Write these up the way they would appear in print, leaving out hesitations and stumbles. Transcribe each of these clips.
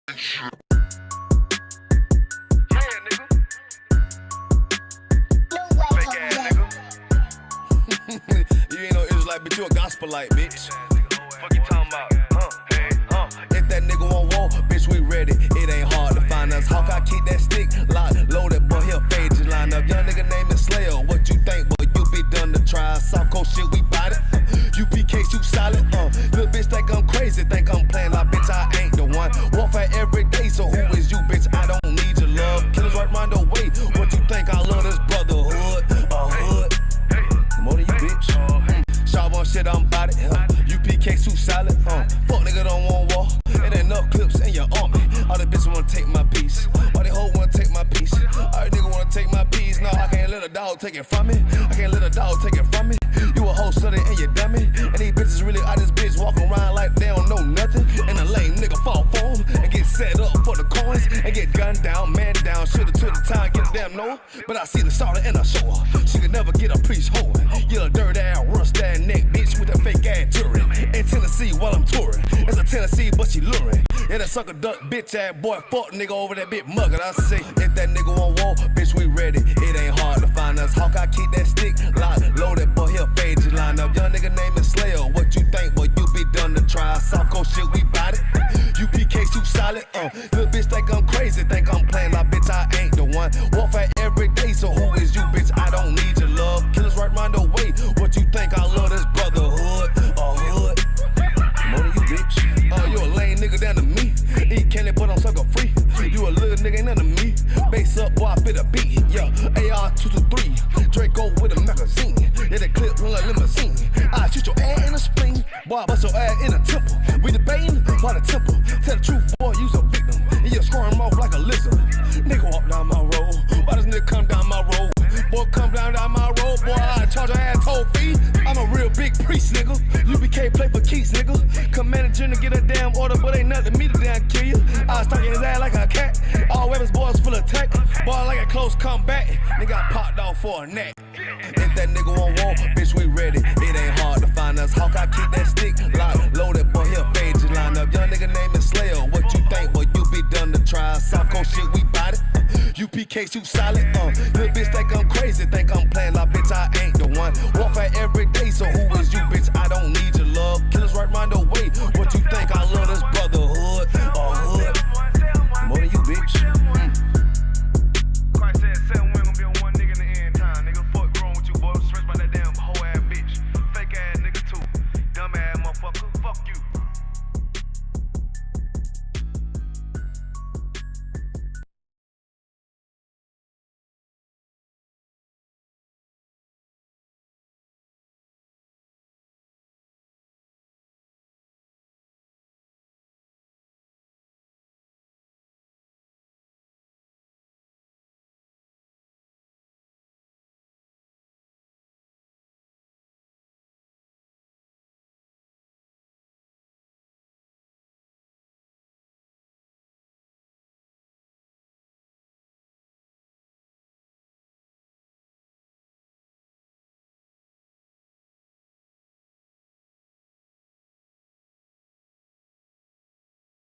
You ain't no Israelite, bitch, you a gospelite, bitch. Fuck you talking about? If that nigga want war, bitch, we ready. It ain't hard to find us. Hawk, I keep that stick locked, loaded, boy, he'll fade just line up. Young nigga name is Slayer. What you think, boy? You be done to try. Soft coast shit, we bought it. UPK, shoot solid. Little bitch think I'm crazy, think I'm playing like bitch, I ain't the one. Warfare every day, so who is you, bitch? I don't need your love. Killers right round the way. What you think? I love this brotherhood, a hood. More than you, bitch. Sharp on shit, I'm bout it. UPK suit solid. Fuck nigga don't want war. It ain't enough clips in your army. All the bitches wanna take my piece. All they hoes wanna take my piece. All the nigga wanna take my piece. No, I can't let a dog take it from me. I can't let a dog take it from me. You a whole study and you dummy. And these bitches really out this bitch walking around like they don't know nothing. And a lame nigga fall for them and get set up for the coins and get gunned down, man down. Shoulda took the time, get a damn no. But I see the starter and I show her. She could never get a priest holding. You a dirt ass, rust ass neck bitch with a fake ass jewelry. In Tennessee while I'm touring. It's a Tennessee, but she luring. Yeah, that sucker duck bitch ass boy, fuck nigga over that bitch muggin'. I say, if that nigga want war, bitch, we ready. It ain't hard to find us. Hawk, I keep that stick locked, loaded, boy, he'll fade just line up. Young nigga name is Slayer. What you think, boy? You be done to try. Soft coast shit, we bout it. UPK shoot solid. Little bitch think I'm crazy, think I'm playing like bitch, I ain't the one. Warfare every day, so who is you, bitch? I don't need your love. Killers right round the way. What you think? I love this brotherhood, a hood. More than you, bitch. You a lame nigga down to me. Eat candy, but I'm sucker free. You a little nigga, ain't nothing to me. Base up, boy, I fit a beat. Yeah, AR-223. Draco with a magazine. Yeah, that clip run like limousine. I shoot your ass in the spleen. Boy, I bust your ass in a temple. We debating by the temple. Tell the truth, boy, you's a victim. And you squirm off like a lizard. Nigga walk down my road. Why does nigga come down my road? Boy, come down my road. Boy, I charge your ass toll fee. I'm a real big priest, nigga. UPK play for keys, nigga. Commanding to get a damn order, but ain't nothing to me to damn kill you. I was stalking his ass like a cat. All weapons, boys full of tech. Boy, like a close combat. Nigga got popped off for a neck. If that nigga want war, bitch, we ready. It ain't hard to find us. Hawk, I keep that stick locked, loaded, boy, he'll fade just line up. Young nigga name is Slayer. What you think, boy? You be done to try. Soft coast shit, we bout it. UPK shoot solid. Little bitch think I'm crazy, think I'm playing like bitch, I ain't the one. Warfare every day, so who is you, bitch? I don't need your love. Killers right round the way. What you think? I love this brotherhood, a hood. More than you, bitch. Christ said 7 women gonna be on one nigga in the end time, nigga. Fuck wrong with you, boy? Stressed by that damn hoe ass bitch. Fake ass nigga too. Dumb ass motherfucker. Fuck you.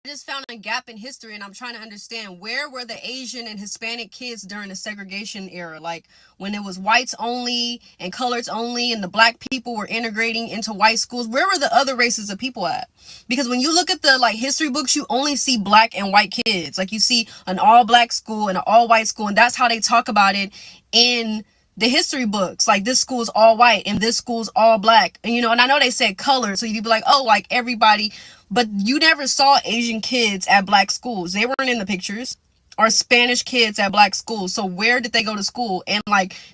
I just found a gap in history, and I'm trying to understand, where were the Asian and Hispanic kids during the segregation era? Like when it was whites only and coloreds only and the black people were integrating into white schools. Where were the other races of people at? Because when you look at the history books, you only see black and white kids. Like you see an all black school and an all white school, and that's how they talk about it in the history books. Like this school's all white and this school's all black. And and I know they said color, so you'd be like, oh, like everybody. But you never saw Asian kids at black schools. They weren't in the pictures. Or Spanish kids at black schools. So where did they go to school? And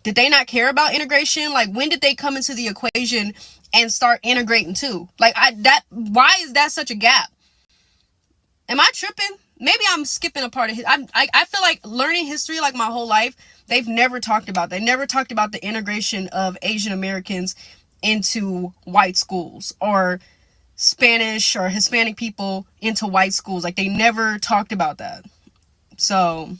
did they not care about integration? When did they come into the equation and start integrating too? Why is that such a gap? Am I tripping? Maybe I'm skipping a part of it. I feel like learning history my whole life, they've never talked about. They never talked about the integration of Asian Americans into white schools, or Spanish or Hispanic people into white schools. They never talked about that. So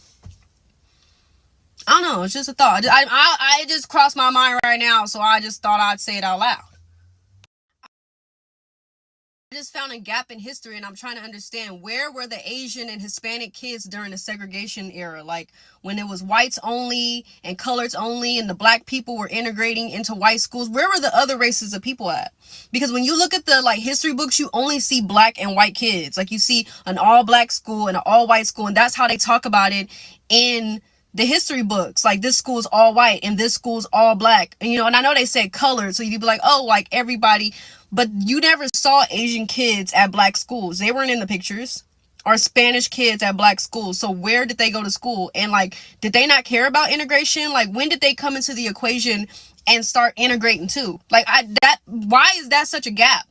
I don't know. It's just a thought. I just crossed my mind right now, so I just thought I'd say it out loud. I just just found a gap in history, and I'm trying to understand where were the Asian and Hispanic kids during the segregation era, like when it was whites only and coloreds only, and the black people were integrating into white schools. Where were the other races of people at? Because when you look at the like history books, you only see black and white kids. Like you see an all black school and an all white school, and that's how they talk about it in the history books. Like, this school's all white and this school's all black, and and I know they said colored, so you'd be like, oh, like everybody, but you never saw Asian kids at black schools. They weren't in the pictures. Or Spanish kids at black schools. So where did they go to school? And like, did they not care about integration? Like, when did they come into the equation and start integrating too? Like, why is that such a gap?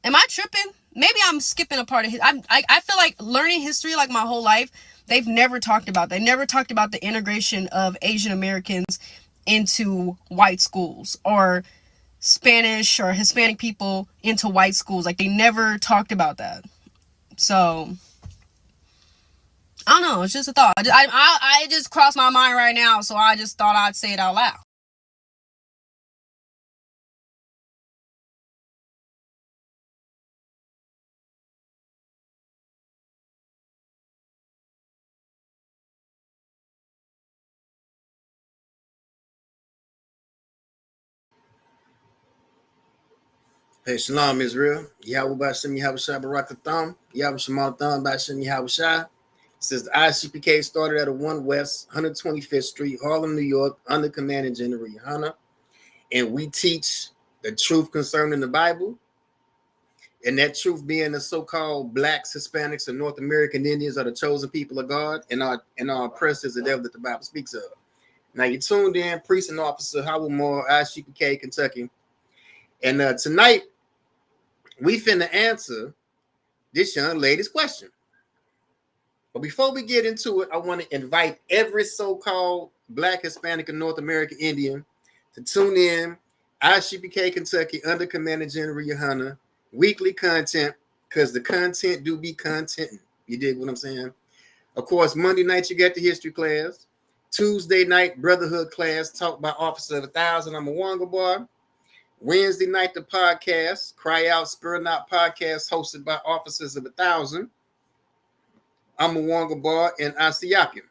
Am I tripping? Maybe I'm skipping a part of it. I feel like learning history like my whole life, they've never talked about. They never talked about the integration of Asian Americans into white schools, or Spanish or Hispanic people into white schools. Like, they never talked about that. So I don't know. It's just a thought. I just crossed my mind right now, so I just thought I'd say it out loud. Hey, Shalom, Israel. Yahweh Bashem, Yahweh Shai Barakatham, Yahweh Shemal Tham, Bashem, Yahweh Shai. It says the ISUPK started at a 1 West 125th Street, Harlem, New York, under commanding General Yohana. And we teach the truth concerning the Bible. And that truth being the so-called blacks, Hispanics, and North American Indians are the chosen people of God, and our oppressed is the devil that the Bible speaks of. Now, you tuned in, Priest and Officer Howard Moore, ISUPK, Kentucky. And tonight, we finna answer this young lady's question. But before we get into it, I want to invite every so-called Black, Hispanic, and North American Indian to tune in. ISUPK Kentucky under Commander General Yohana, weekly content, because the content do be content. You dig what I'm saying? Of course, Monday night you got the history class. Tuesday night, brotherhood class, taught by Officer of 1,000. I'm a Wonga boy. Wednesday night, the podcast, Cry Out, Spur Not podcast, hosted by Officers of 1,000. I'm a Wonga boy and ISUPK.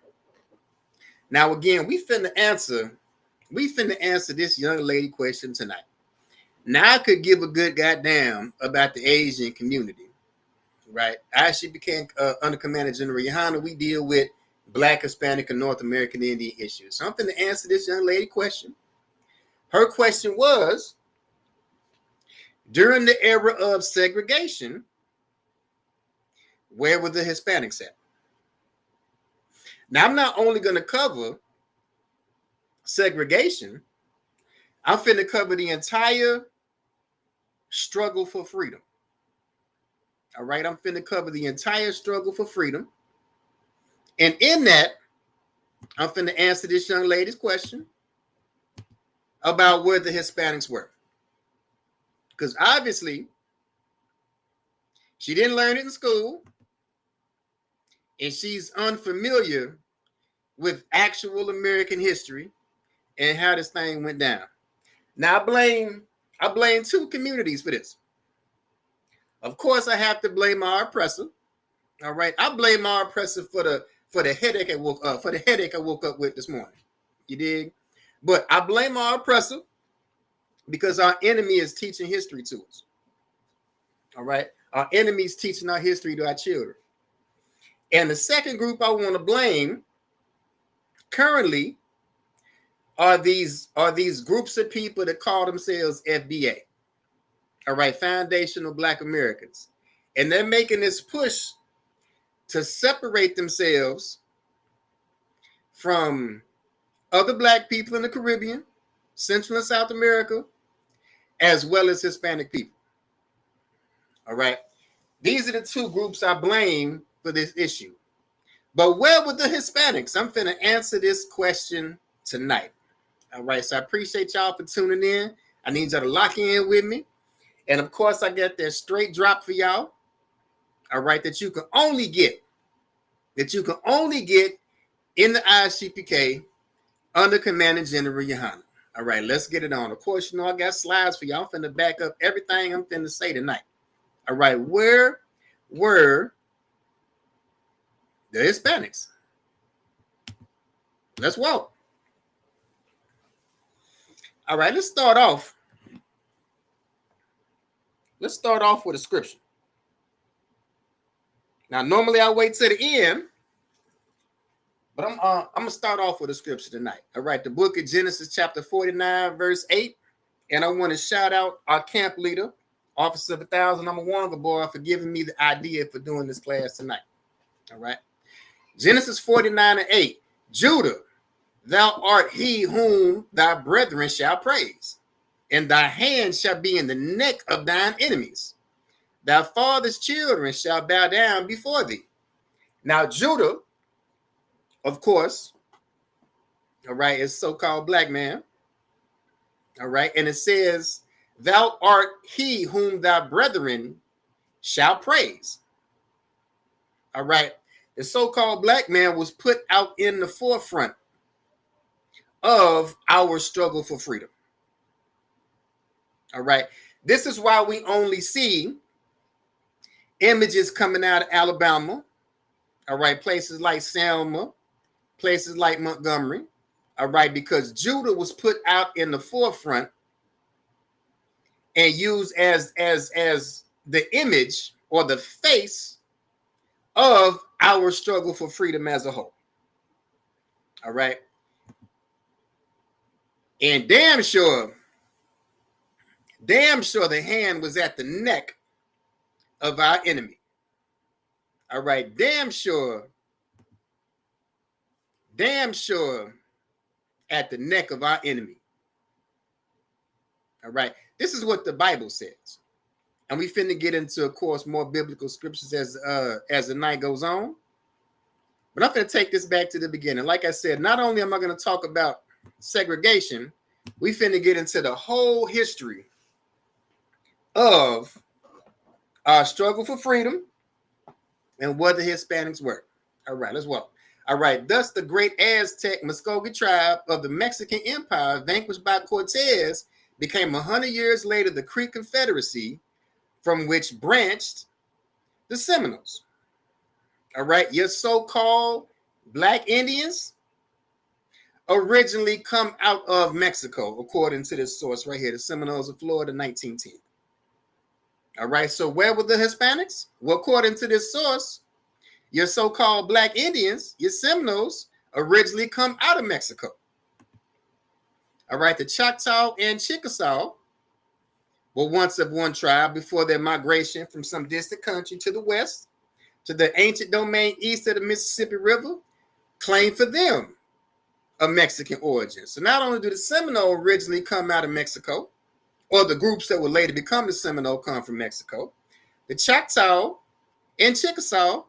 Now, again, we finna answer this young lady question tonight. Now, I could give a good goddamn about the Asian community, right? I actually became under Commander General Yohana. We deal with Black, Hispanic, and North American Indian issues. So I'm finna answer this young lady question. Her question was, during the era of segregation, where were the Hispanics at? Now, I'm not only going to cover segregation, I'm finna cover the entire struggle for freedom. All right, I'm finna cover the entire struggle for freedom. And in that, I'm finna answer this young lady's question about where the Hispanics were. Because obviously, she didn't learn it in school, and she's unfamiliar with actual American history and how this thing went down. Now, I blame two communities for this. Of course, I have to blame our oppressor. All right, I blame our oppressor for the headache I woke up with this morning. You dig? But I blame our oppressor because our enemy is teaching history to us. All right. Our enemy is teaching our history to our children. And the second group I want to blame currently are these groups of people that call themselves FBA. All right. Foundational Black Americans. And they're making this push to separate themselves from other Black people in the Caribbean, Central and South America, as well as Hispanic people. All right. These are the two groups I blame for this issue. But where were the Hispanics? I'm finna answer this question tonight. All right. So I appreciate y'all for tuning in. I need y'all to lock in with me. And of course, I got that straight drop for y'all. All right. That you can only get in the ISUPK under Commander General Yohana. All right, let's get it on. Of course, I got slides for y'all. I'm finna back up everything I'm finna say tonight. All right, where were the Hispanics? Let's walk. All right, let's start off. Let's start off with a scripture. Now, normally I wait to the end, but I'm gonna start off with a scripture tonight. All right, the book of Genesis, chapter 49, verse 8. And I want to shout out our camp leader, Officer of 1,000. I'm a Wonga boy for giving me the idea for doing this class tonight. All right. Genesis 49 and 8. Judah, thou art he whom thy brethren shall praise, and thy hand shall be in the neck of thine enemies. Thy father's children shall bow down before thee. Now, Judah, of course, all right, is so-called black man. All right, and it says, thou art he whom thy brethren shall praise. All right, the so-called black man was put out in the forefront of our struggle for freedom. All right, this is why we only see images coming out of Alabama. All right, places like Selma, places like Montgomery. All right, because Judah was put out in the forefront and used as the image or the face of our struggle for freedom as a whole. All right. And damn sure the hand was at the neck of our enemy. All right. Damn sure at the neck of our enemy. All right. This is what the Bible says. And we finna get into, of course, more biblical scriptures as the night goes on. But I'm finna take this back to the beginning. Like I said, not only am I going to talk about segregation, we finna get into the whole history of our struggle for freedom and what the Hispanics were. All right, let's walk. All right, thus the great Aztec Muskogee tribe of the Mexican Empire, vanquished by Cortez, became 100 years later the Creek Confederacy, from which branched the Seminoles. All right, your so-called Black Indians originally come out of Mexico, according to this source right here, the Seminoles of Florida, 1910. All right, so where were the Hispanics? Well, according to this source, your so-called Black Indians, your Seminoles, originally come out of Mexico. All right, the Choctaw and Chickasaw were once of one tribe before their migration from some distant country to the west to the ancient domain east of the Mississippi River, claimed for them a Mexican origin. So not only do the Seminole originally come out of Mexico, or the groups that would later become the Seminole come from Mexico, the Choctaw and Chickasaw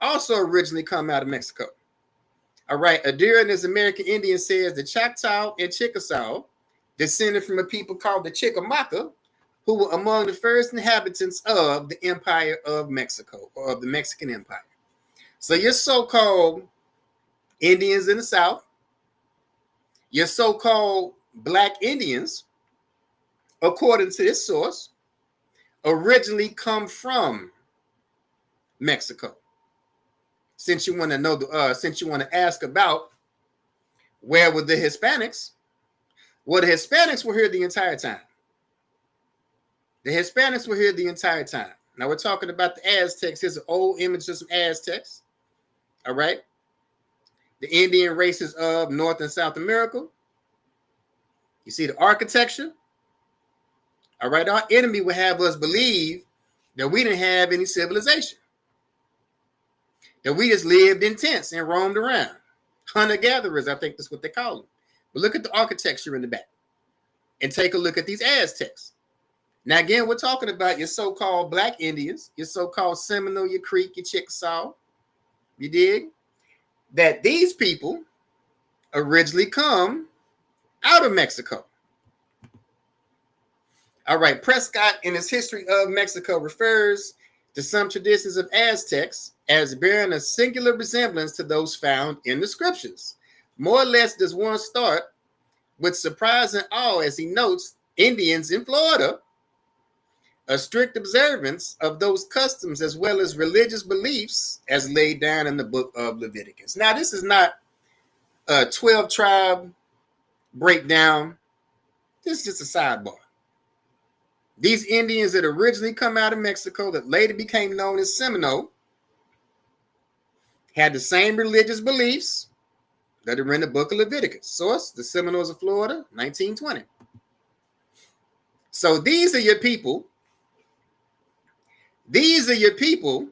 also originally come out of Mexico. All right, Adair and his American Indian says the Choctaw and Chickasaw descended from a people called the Chicamaca, who were among the first inhabitants of the Empire of Mexico, or of the Mexican Empire. So your so-called Indians in the South, your so-called Black Indians, according to this source, originally come from Mexico. Since you want to know, since you want to ask about where were the Hispanics, well, the Hispanics were here the entire time. The Hispanics were here the entire time. Now we're talking about the Aztecs. Here's an old image of some Aztecs. All right. The Indian races of North and South America. You see the architecture. All right. Our enemy would have us believe that we didn't have any civilization, that we just lived in tents and roamed around. Hunter-gatherers, I think that's what they call them. But look at the architecture in the back and take a look at these Aztecs. Now, again, we're talking about your so-called Black Indians, your so-called Seminole, your Creek, your Chickasaw. You dig? That these people originally come out of Mexico. All right, Prescott in his History of Mexico refers to some traditions of Aztecs as bearing a singular resemblance to those found in the scriptures. More or less does one start with surprise and awe as he notes Indians in Florida a strict observance of those customs as well as religious beliefs as laid down in the book of Leviticus. Now, this is not a 12 tribe breakdown. This is just a sidebar. These Indians that originally come out of Mexico that later became known as Seminole had the same religious beliefs that are in the book of Leviticus. Source, the Seminoles of Florida, 1920. So these are your people. These are your people,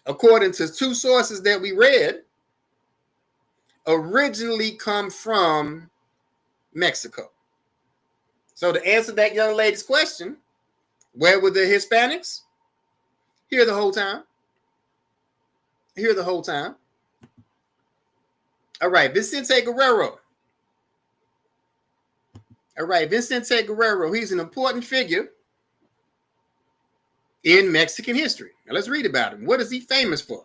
according to two sources that we read, originally come from Mexico. So to answer that young lady's question, where were the Hispanics? Here the whole time. Here the whole time. All right, Vicente Guerrero. All right, Vicente Guerrero, he's an important figure in Mexican history. Now let's read about him. What is he famous for?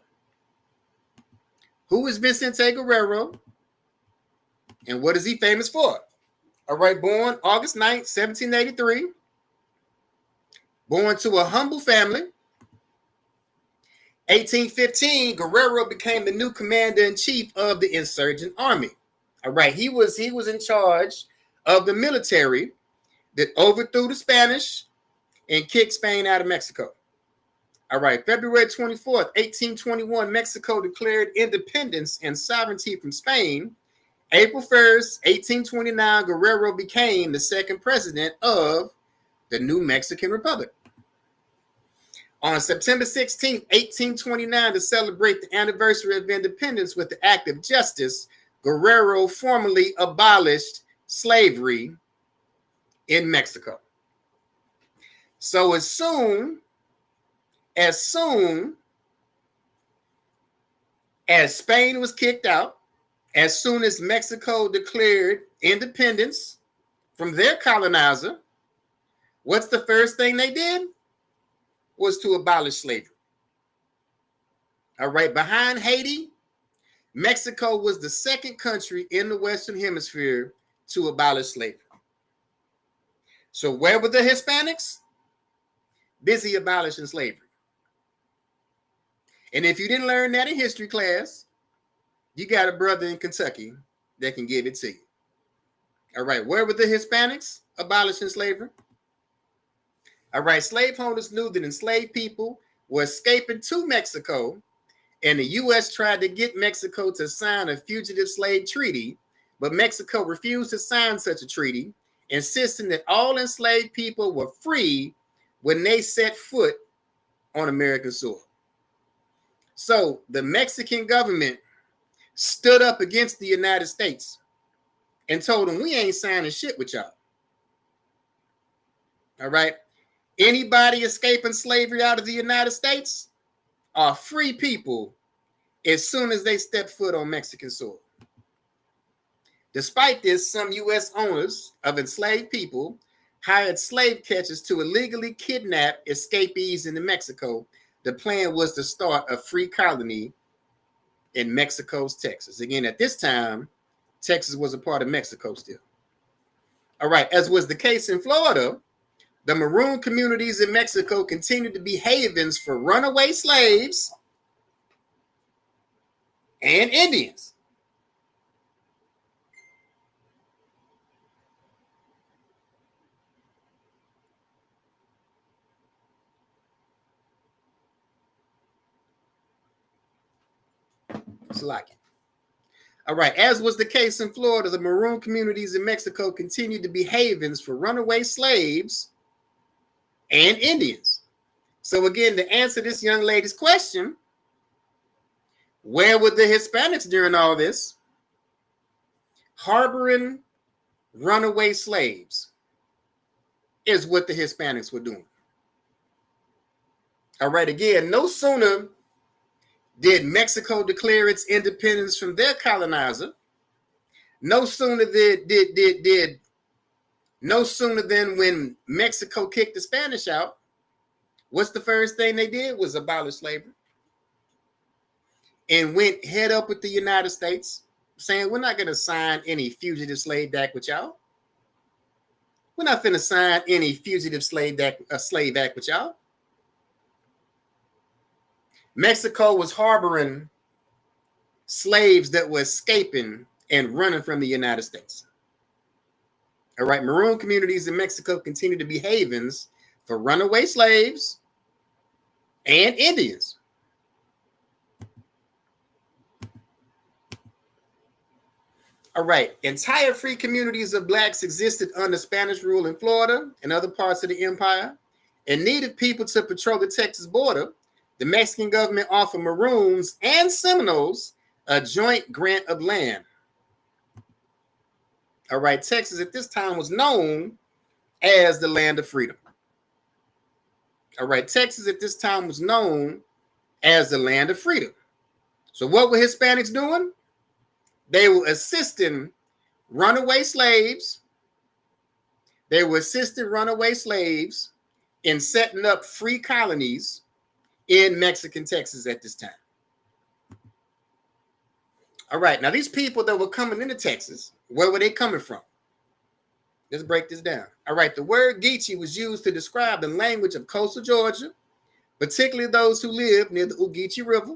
Who is Vicente Guerrero? And what is he famous for? All right, born August 9th, 1783. Born to a humble family. 1815, Guerrero became the new commander-in-chief of the insurgent army. All right, he was in charge of the military that overthrew the Spanish and kicked Spain out of Mexico. All right, February 24th, 1821, Mexico declared independence and sovereignty from Spain. April 1st, 1829, Guerrero became the second president of the new Mexican Republic. On September 16, 1829, to celebrate the anniversary of independence with the Act of Justice, Guerrero formally abolished slavery in Mexico. So as soon as Spain was kicked out, as soon as Mexico declared independence from their colonizer, what's the first thing they did? Was to abolish slavery. All right, behind Haiti, Mexico was the second country in the Western Hemisphere to abolish slavery. So where were the Hispanics? Busy abolishing slavery. And if you didn't learn that in history class, you got a brother in Kentucky that can give it to you. All right, where were the Hispanics abolishing slavery? All right, slaveholders knew that enslaved people were escaping to Mexico, and the U.S. tried to get Mexico to sign a fugitive slave treaty, but Mexico refused to sign such a treaty, insisting that all enslaved people were free when they set foot on American soil. So the Mexican government stood up against the United States and told them, we ain't signing shit with y'all. All right. Anybody escaping slavery out of the United States are free people as soon as they step foot on Mexican soil. Despite this, some U.S. owners of enslaved people hired slave catchers to illegally kidnap escapees into Mexico. The plan was to start a free colony in Mexico's Texas. Again, at this time, Texas was a part of Mexico still. All right, as was the case in Florida, the maroon communities in Mexico continued to be havens for runaway slaves and Indians. It's like it. All right, as was the case in Florida, the maroon communities in Mexico continued to be havens for runaway slaves and Indians. So again, to answer this young lady's question, where were the Hispanics during all this? Harboring runaway slaves is what the Hispanics were doing. All right, again, no sooner did Mexico declare its independence from their colonizer, no sooner than when Mexico kicked the Spanish out, what's the first thing they did was abolish slavery and went head up with the United States saying, we're not going to sign any fugitive slave act with y'all. We're not finna sign any fugitive slave act with y'all. Mexico was harboring slaves that were escaping and running from the United States. All right, maroon communities in Mexico continue to be havens for runaway slaves and Indians. All right, entire free communities of blacks existed under Spanish rule in Florida and other parts of the empire, and needed people to patrol the Texas border. The Mexican government offered Maroons and Seminoles a joint grant of land. All right, Texas at this time was known as the land of freedom. All right, Texas at this time was known as the land of freedom. So what were Hispanics doing? They were assisting runaway slaves. They were assisting runaway slaves in setting up free colonies in Mexican Texas at this time. All right, now these people that were coming into Texas, where were they coming from? Let's break this down. All right, the word Geechee was used to describe the language of coastal Georgia, particularly those who live near the Ogeechee River.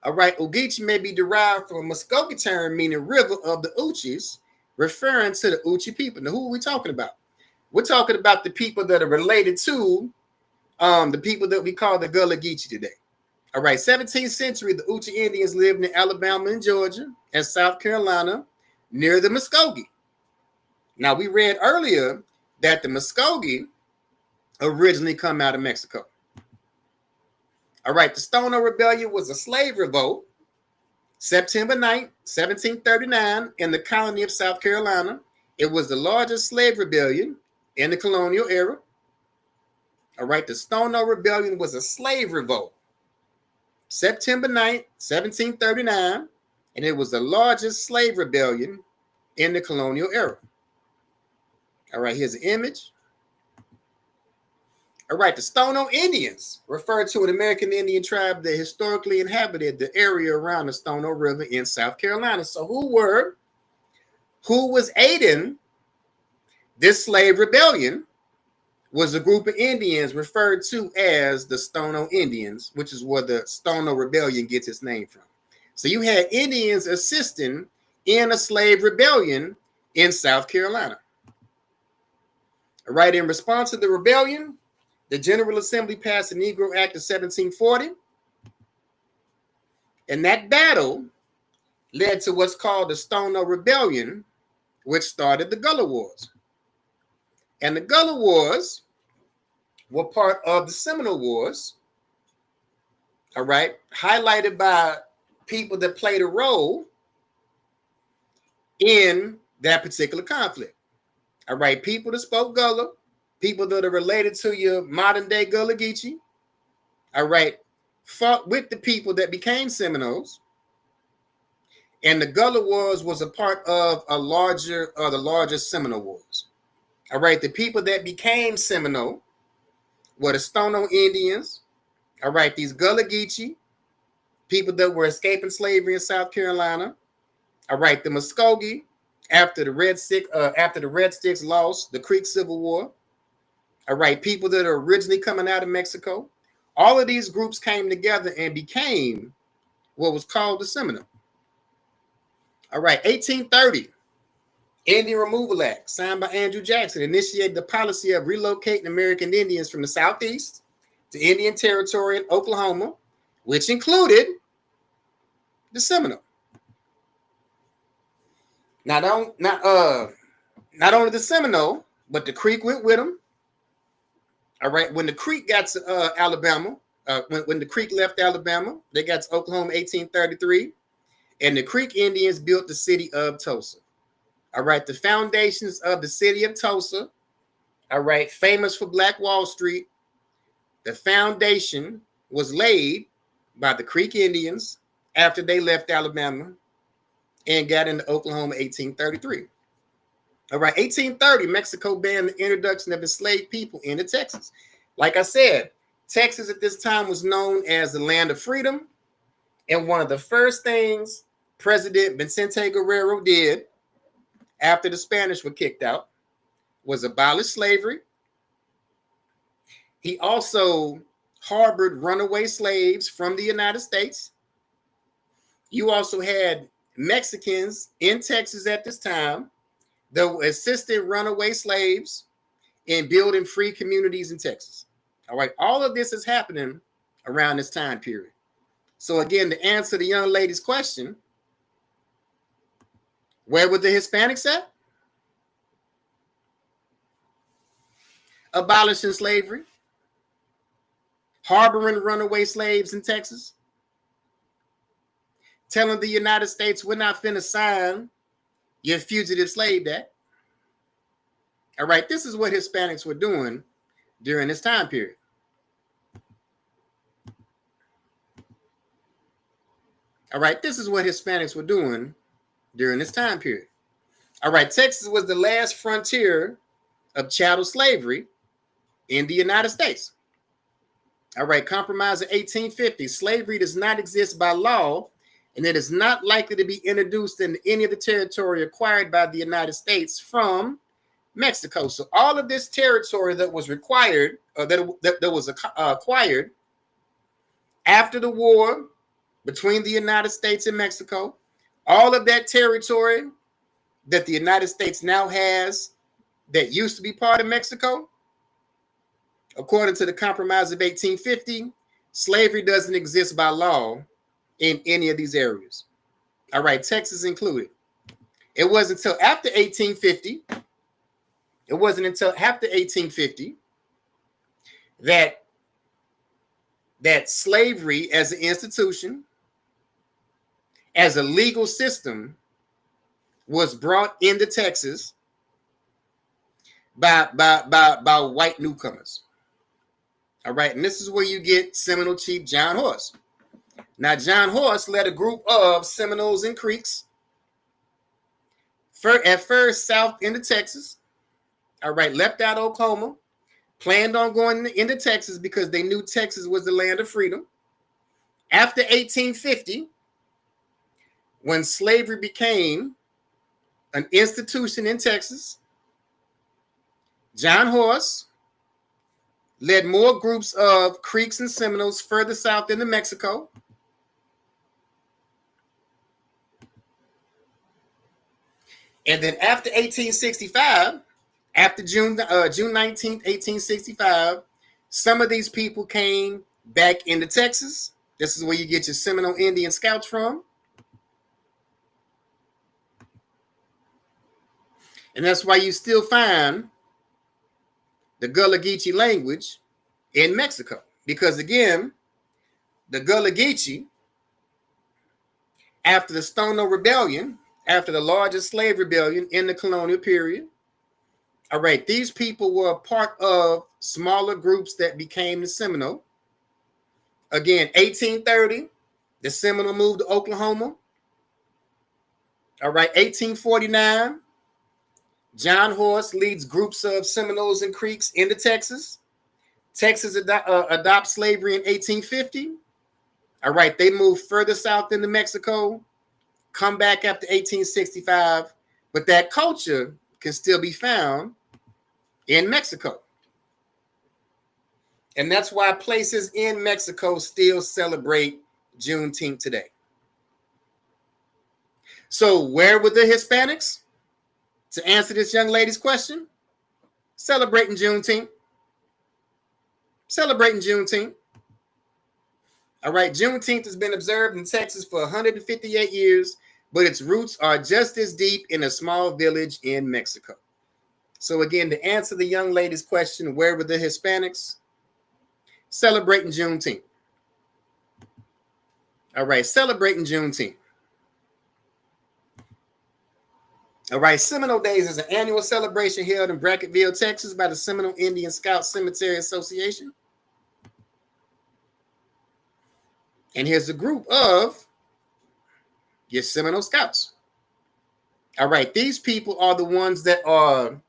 All right, Ogeechee may be derived from a Muskogee term meaning river of the Uchis, referring to the Uchi people. Now, who are we talking about? We're talking about the people that are related to the people that we call the Gullah Geechee today. All right, 17th century, the Uchi Indians lived in Alabama and Georgia and South Carolina near the Muskogee. Now, we read earlier that the Muskogee originally come out of Mexico. All right, the Stono Rebellion was a slave revolt, September 9th, 1739, in the colony of South Carolina. It was the largest slave rebellion in the colonial era. All right, the Stono Rebellion was a slave revolt, September 9th, 1739, and it was the largest slave rebellion in the colonial era. All right, here's an image. All right, the Stono Indians refer to an American Indian tribe that historically inhabited the area around the Stono River in South Carolina. So who was aiding this slave rebellion was a group of Indians referred to as the Stono Indians, which is where the Stono Rebellion gets its name from. So you had Indians assisting in a slave rebellion in South Carolina. All right, in response to the rebellion, the General Assembly passed the Negro Act of 1740. And that battle led to what's called the Stono Rebellion, which started the Gullah Wars. And the Gullah Wars were part of the Seminole Wars, all right, highlighted by people that played a role in that particular conflict. All right, people that spoke Gullah, people that are related to your modern day Gullah Geechee, all right, fought with the people that became Seminoles. And the Gullah Wars was a part of the larger Seminole Wars. All right, the people that became Seminole were the Stono Indians. All right, these Gullah Geechee, people that were escaping slavery in South Carolina. All right, the Muskogee, after the Red Sticks lost the Creek Civil War. All right, people that are originally coming out of Mexico. All of these groups came together and became what was called the Seminole. All right, 1830, Indian Removal Act, signed by Andrew Jackson, initiated the policy of relocating American Indians from the Southeast to Indian Territory in Oklahoma, which included the Seminole. Not only the Seminole, but the Creek went with them. All right, when the Creek got to Alabama, when the Creek left Alabama, they got to Oklahoma 1833, and the Creek Indians built the city of Tulsa. All right, the foundations of the city of Tulsa, all right, famous for Black Wall Street, the foundation was laid by the Creek Indians after they left Alabama and got into Oklahoma 1833. All right, 1830, Mexico banned the introduction of enslaved people into Texas. Like I said, Texas at this time was known as the land of freedom. And one of the first things President Vicente Guerrero did after the Spanish were kicked out was abolish slavery. He also harbored runaway slaves from the United States. You also had Mexicans in Texas at this time that assisted runaway slaves in building free communities in Texas. All right, all of this is happening around this time period. So again, to answer the young lady's question, where were the Hispanics at? Abolishing slavery, harboring runaway slaves in Texas, telling the United States, we're not finna sign your Fugitive Slave Act. All right, this is what Hispanics were doing during this time period. All right, this is what Hispanics were doing during this time period. All right, Texas was the last frontier of chattel slavery in the United States. All right, Compromise of 1850. Slavery does not exist by law, and it is not likely to be introduced into any of the territory acquired by the United States from Mexico. So all of this territory that was required, that was acquired after the war between the United States and Mexico, all of that territory that the United States now has that used to be part of Mexico, according to the Compromise of 1850, slavery doesn't exist by law in any of these areas. All right, Texas included. It wasn't until after 1850, that slavery as an institution, as a legal system, was brought into Texas by white newcomers. All right, and this is where you get Seminole Chief John Horse. Now, John Horse led a group of Seminoles and Creeks at first south into Texas. All right, left out Oklahoma, planned on going into Texas because they knew Texas was the land of freedom. After 1850, when slavery became an institution in Texas, John Horse led more groups of Creeks and Seminoles further south into Mexico. And then after 1865, after June 19th, 1865, some of these people came back into Texas. This is where you get your Seminole Indian Scouts from. And that's why you still find the Gullah Geechee language in Mexico. Because again, the Gullah Geechee, after the Stono Rebellion, after the largest slave rebellion in the colonial period, all right, these people were a part of smaller groups that became the Seminole. Again, 1830, the Seminole moved to Oklahoma. All right, 1849, John Horse leads groups of Seminoles and Creeks into Texas. Texas adopts slavery in 1850. All right, they move further south into Mexico, come back after 1865, but that culture can still be found in Mexico. And that's why places in Mexico still celebrate Juneteenth today. So where were the Hispanics? To answer this young lady's question, celebrating Juneteenth. Celebrating Juneteenth. All right, Juneteenth has been observed in Texas for 158 years, but its roots are just as deep in a small village in Mexico. So again, to answer the young lady's question, where were the Hispanics? Celebrating Juneteenth. All right, celebrating Juneteenth. All right, Seminole Days is an annual celebration held in Brackettville, Texas by the Seminole Indian Scout Cemetery Association. And here's a group of your Seminole Scouts. All right, these people are the ones that are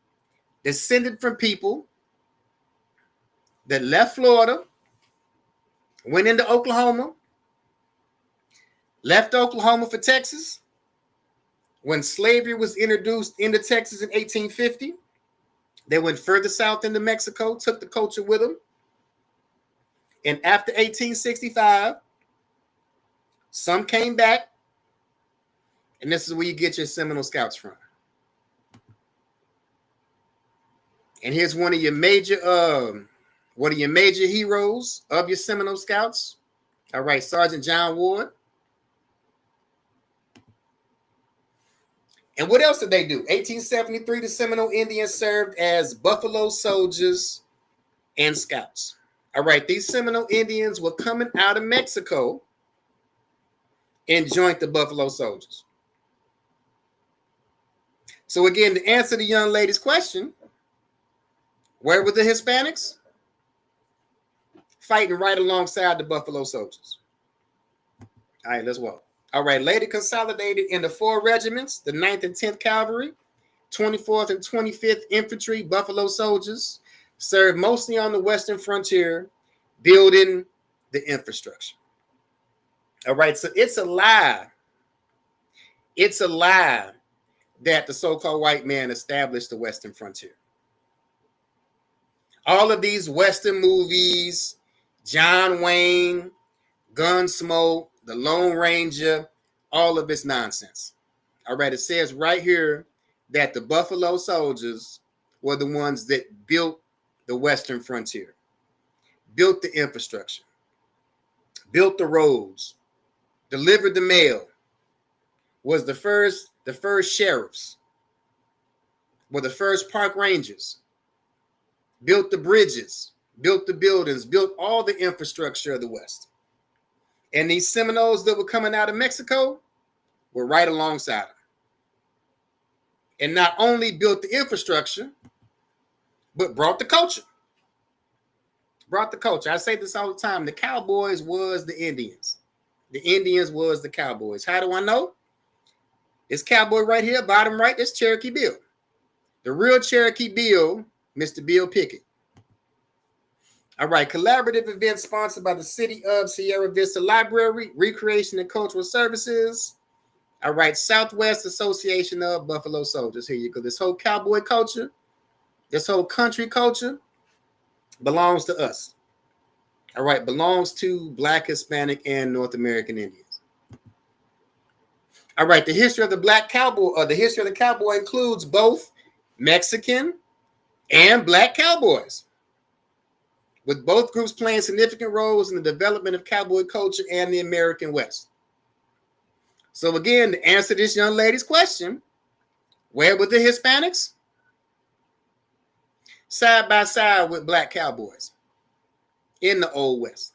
descended from people that left Florida, went into Oklahoma, left Oklahoma for Texas. When slavery was introduced into Texas in 1850, They went further south into Mexico, took the culture with them. And after 1865, some came back. And this is where you get your Seminole Scouts from. And here's one of your major heroes of your Seminole Scouts. All right, Sergeant John Ward. And what else did they do? 1873, the Seminole Indians served as Buffalo Soldiers and Scouts. All right, these Seminole Indians were coming out of Mexico and joined the Buffalo Soldiers. So again, to answer the young lady's question, where were the Hispanics? Fighting right alongside the Buffalo Soldiers. All right, let's walk. All right, later consolidated into 4 regiments, the 9th and 10th Cavalry, 24th and 25th Infantry Buffalo Soldiers, served mostly on the western frontier, building the infrastructure. All right, so it's a lie. It's a lie that the so-called white man established the western frontier. All of these western movies, John Wayne, Gunsmoke, The Lone Ranger, all of it's nonsense. All right, it says right here that the Buffalo Soldiers were the ones that built the western frontier, built the infrastructure, built the roads, delivered the mail, was the first sheriffs, were the first park rangers, built the bridges, built the buildings, built all the infrastructure of the West. And these Seminoles that were coming out of Mexico were right alongside them. And not only built the infrastructure, but brought the culture. Brought the culture. I say this all the time. The Cowboys was the Indians. The Indians was the Cowboys. How do I know? This cowboy right here, bottom right, that's Cherokee Bill. The real Cherokee Bill, Mr. Bill Pickett. All right, collaborative event sponsored by the City of Sierra Vista Library, Recreation and Cultural Services. All right, Southwest Association of Buffalo Soldiers. Here you go. This whole cowboy culture, this whole country culture belongs to us. All right, belongs to Black, Hispanic, and North American Indians. All right, the history of the Black Cowboy, or the history of the cowboy includes both Mexican and Black cowboys, with both groups playing significant roles in the development of cowboy culture and the American West. So again, to answer this young lady's question, where were the Hispanics? Side by side with Black cowboys in the Old West.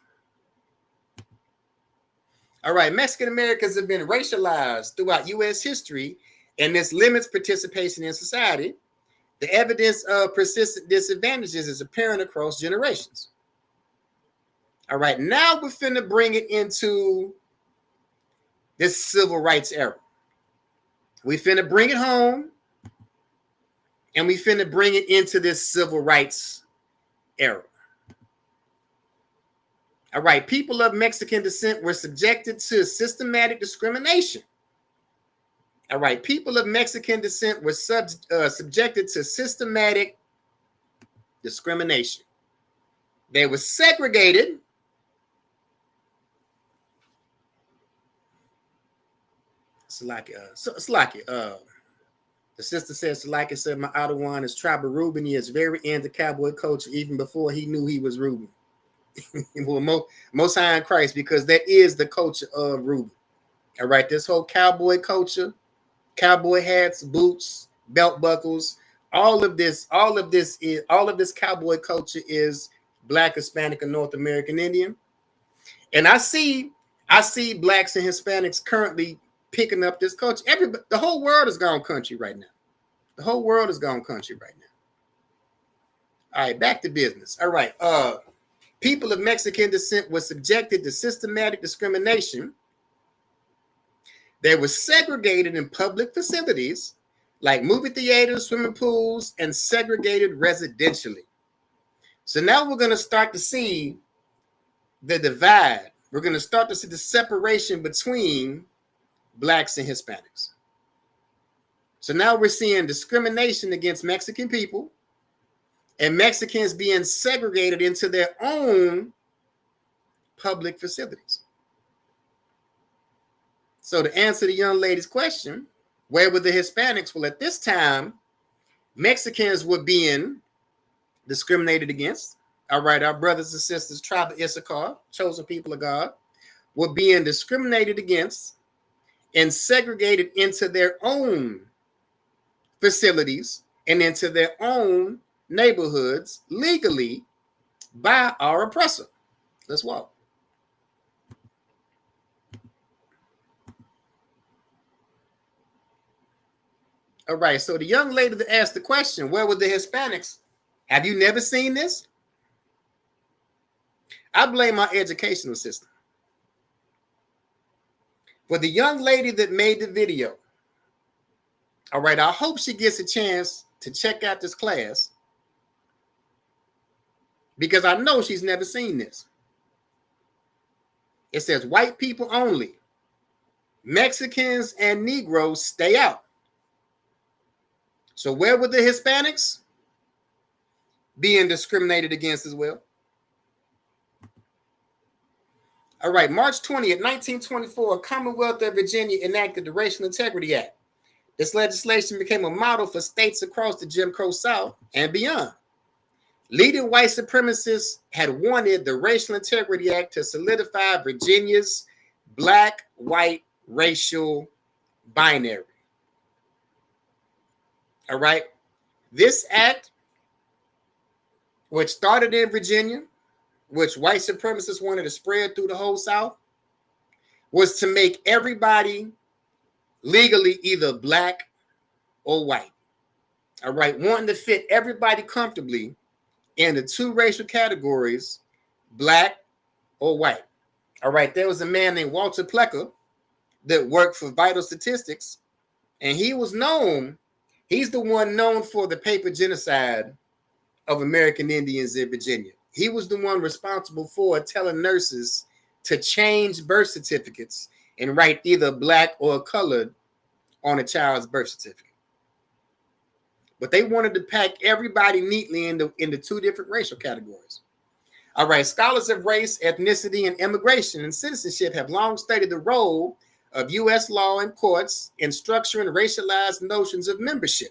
All right, Mexican Americans have been racialized throughout U.S. history, and this limits participation in society. The evidence of persistent disadvantages is apparent across generations. All right, now we're finna bring it into this civil rights era. We finna bring it home, and we finna bring it into this civil rights era. All right, people of Mexican descent were subjected to systematic discrimination. All right, people of Mexican descent were subjected to systematic discrimination. They were segregated. The sister says, Salaki said, my Ottawa is tribal Reuben. He is very into cowboy culture even before he knew he was Reuben. Well, most high in Christ, because that is the culture of Reuben. All right, this whole cowboy culture, cowboy hats, boots, belt buckles, all of this cowboy culture is Black, Hispanic, and North American Indian. And I see Blacks and Hispanics currently picking up this culture. The whole world is gone country right now. The whole world is gone country right now. All right, back to business. All right, people of Mexican descent were subjected to systematic discrimination. They were segregated in public facilities like movie theaters, swimming pools, and segregated residentially. So now we're going to start to see the divide. We're going to start to see the separation between Blacks and Hispanics. So now we're seeing discrimination against Mexican people and Mexicans being segregated into their own public facilities. So to answer the young lady's question, where were the Hispanics? Well, at this time, Mexicans were being discriminated against. All right, our brothers and sisters, tribe of Issachar, chosen people of God, were being discriminated against and segregated into their own facilities and into their own neighborhoods legally by our oppressor. Let's walk. All right, so the young lady that asked the question, where were the Hispanics? Have you never seen this? I blame our educational system. For the young lady that made the video, all right, I hope she gets a chance to check out this class because I know she's never seen this. It says white people only. Mexicans and Negroes stay out. So where were the Hispanics being discriminated against as well? All right, March 20th, 1924, Commonwealth of Virginia enacted the Racial Integrity Act. This legislation became a model for states across the Jim Crow South and beyond. Leading white supremacists had wanted the Racial Integrity Act to solidify Virginia's black-white racial binary. All right, this act, which started in Virginia, which white supremacists wanted to spread through the whole South, was to make everybody legally either black or white. All right, wanting to fit everybody comfortably in the two racial categories, black or white. All right, there was a man named Walter Plecker that worked for Vital Statistics, and he was known, he's the one known for the paper genocide of American Indians in Virginia. He was the one responsible for telling nurses to change birth certificates and write either black or colored on a child's birth certificate. But they wanted to pack everybody neatly into two different racial categories. All right, scholars of race, ethnicity, and immigration and citizenship have long studied the role of U.S. law and courts in structuring racialized notions of membership.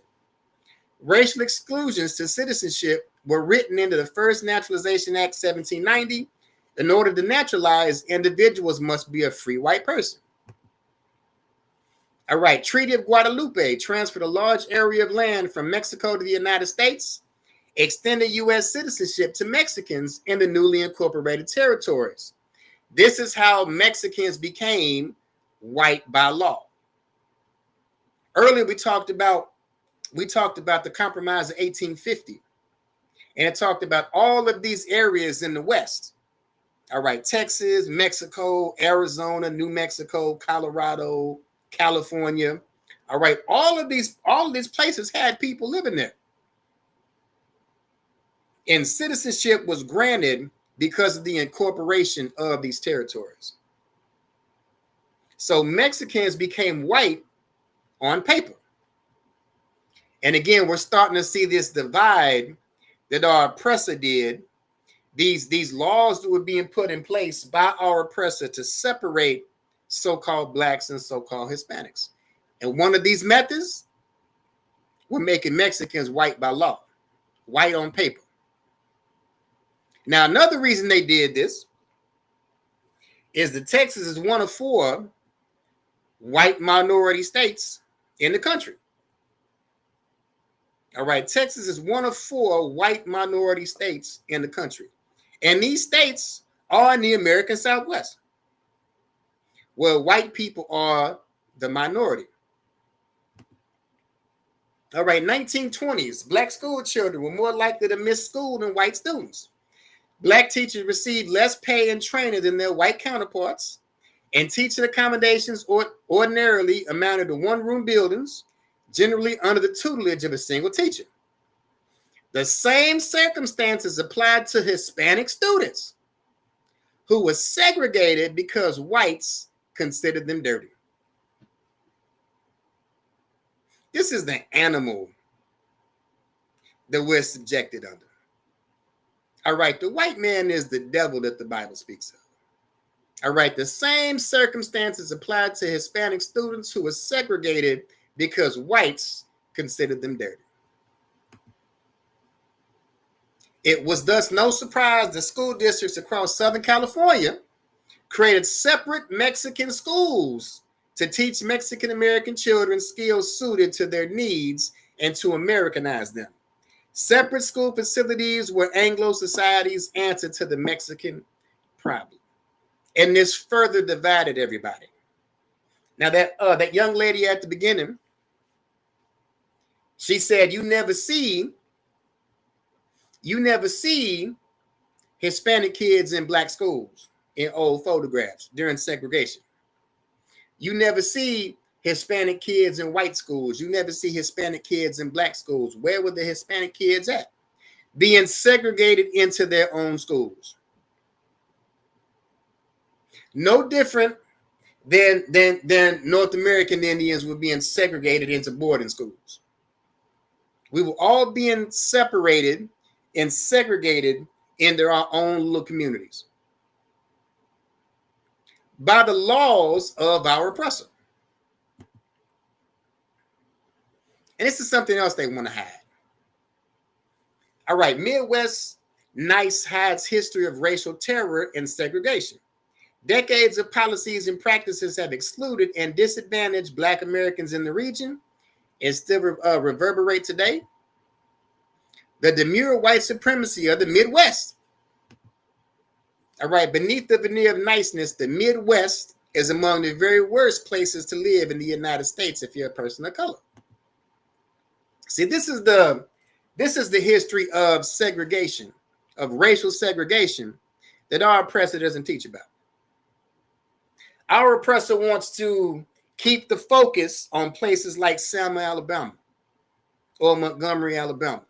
Racial exclusions to citizenship were written into the first Naturalization Act 1790. In order to naturalize, individuals must be a free white person. All right, Treaty of Guadalupe transferred a large area of land from Mexico to the United States, extended U.S. citizenship to Mexicans in the newly incorporated territories. This is how Mexicans became white by law. Earlier, we talked about the Compromise of 1850, and it talked about all of these areas in the West. All right, Texas, Mexico, Arizona, New Mexico, Colorado, California. All right, all of these places had people living there. And citizenship was granted because of the incorporation of these territories. So Mexicans became white on paper. And again, we're starting to see this divide that our oppressor did. These laws that were being put in place by our oppressor to separate so-called blacks and so-called Hispanics. And one of these methods were making Mexicans white by law, white on paper. Now, another reason they did this is that Texas is one of 4 white minority states in the country. All right, Texas is one of 4 white minority states in the country. And these states are in the American Southwest, where white people are the minority. All right, 1920s, black school children were more likely to miss school than white students. Black teachers received less pay and training than their white counterparts, and teaching accommodations ordinarily amounted to one-room buildings, generally under the tutelage of a single teacher. The same circumstances applied to Hispanic students who were segregated because whites considered them dirty. This is the animal that we're subjected under. All right, the white man is the devil that the Bible speaks of. All right, the same circumstances apply to Hispanic students who were segregated because whites considered them dirty. It was thus no surprise that school districts across Southern California created separate Mexican schools to teach Mexican American children skills suited to their needs and to Americanize them. Separate school facilities were Anglo society's answer to the Mexican problem. And this further divided everybody. Now that young lady at the beginning, she said, you never see Hispanic kids in black schools in old photographs during segregation. You never see Hispanic kids in white schools. You never see Hispanic kids in black schools. Where were the Hispanic kids at? Being segregated into their own schools. No different than North American Indians were being segregated into boarding schools. We were all being separated and segregated into our own little communities by the laws of our oppressor. And this is something else they want to hide. All right, Midwest NICE hides history of racial terror and segregation. Decades of policies and practices have excluded and disadvantaged Black Americans in the region and still reverberate today. The demure white supremacy of the Midwest. All right, beneath the veneer of niceness, the Midwest is among the very worst places to live in the United States if you're a person of color. See, this is the history of segregation, of racial segregation that our oppressor doesn't teach about. Our oppressor wants to keep the focus on places like Selma, Alabama, or Montgomery, Alabama.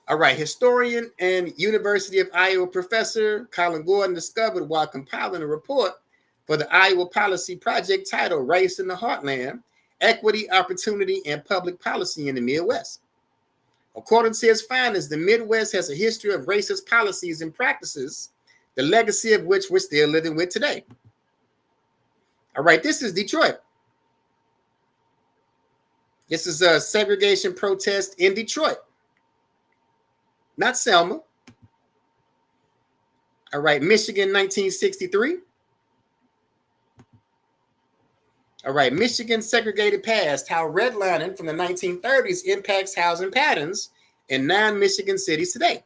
All right, historian and University of Iowa professor Colin Gordon discovered while compiling a report for the Iowa Policy Project titled Race in the Heartland, Equity, Opportunity, and Public Policy in the Midwest. According to his findings, the Midwest has a history of racist policies and practices, the legacy of which we're still living with today. All right, this is Detroit. This is a segregation protest in Detroit, not Selma. All right, Michigan, 1963. All right, Michigan segregated past, how redlining from the 1930s impacts housing patterns in 9 Michigan cities today.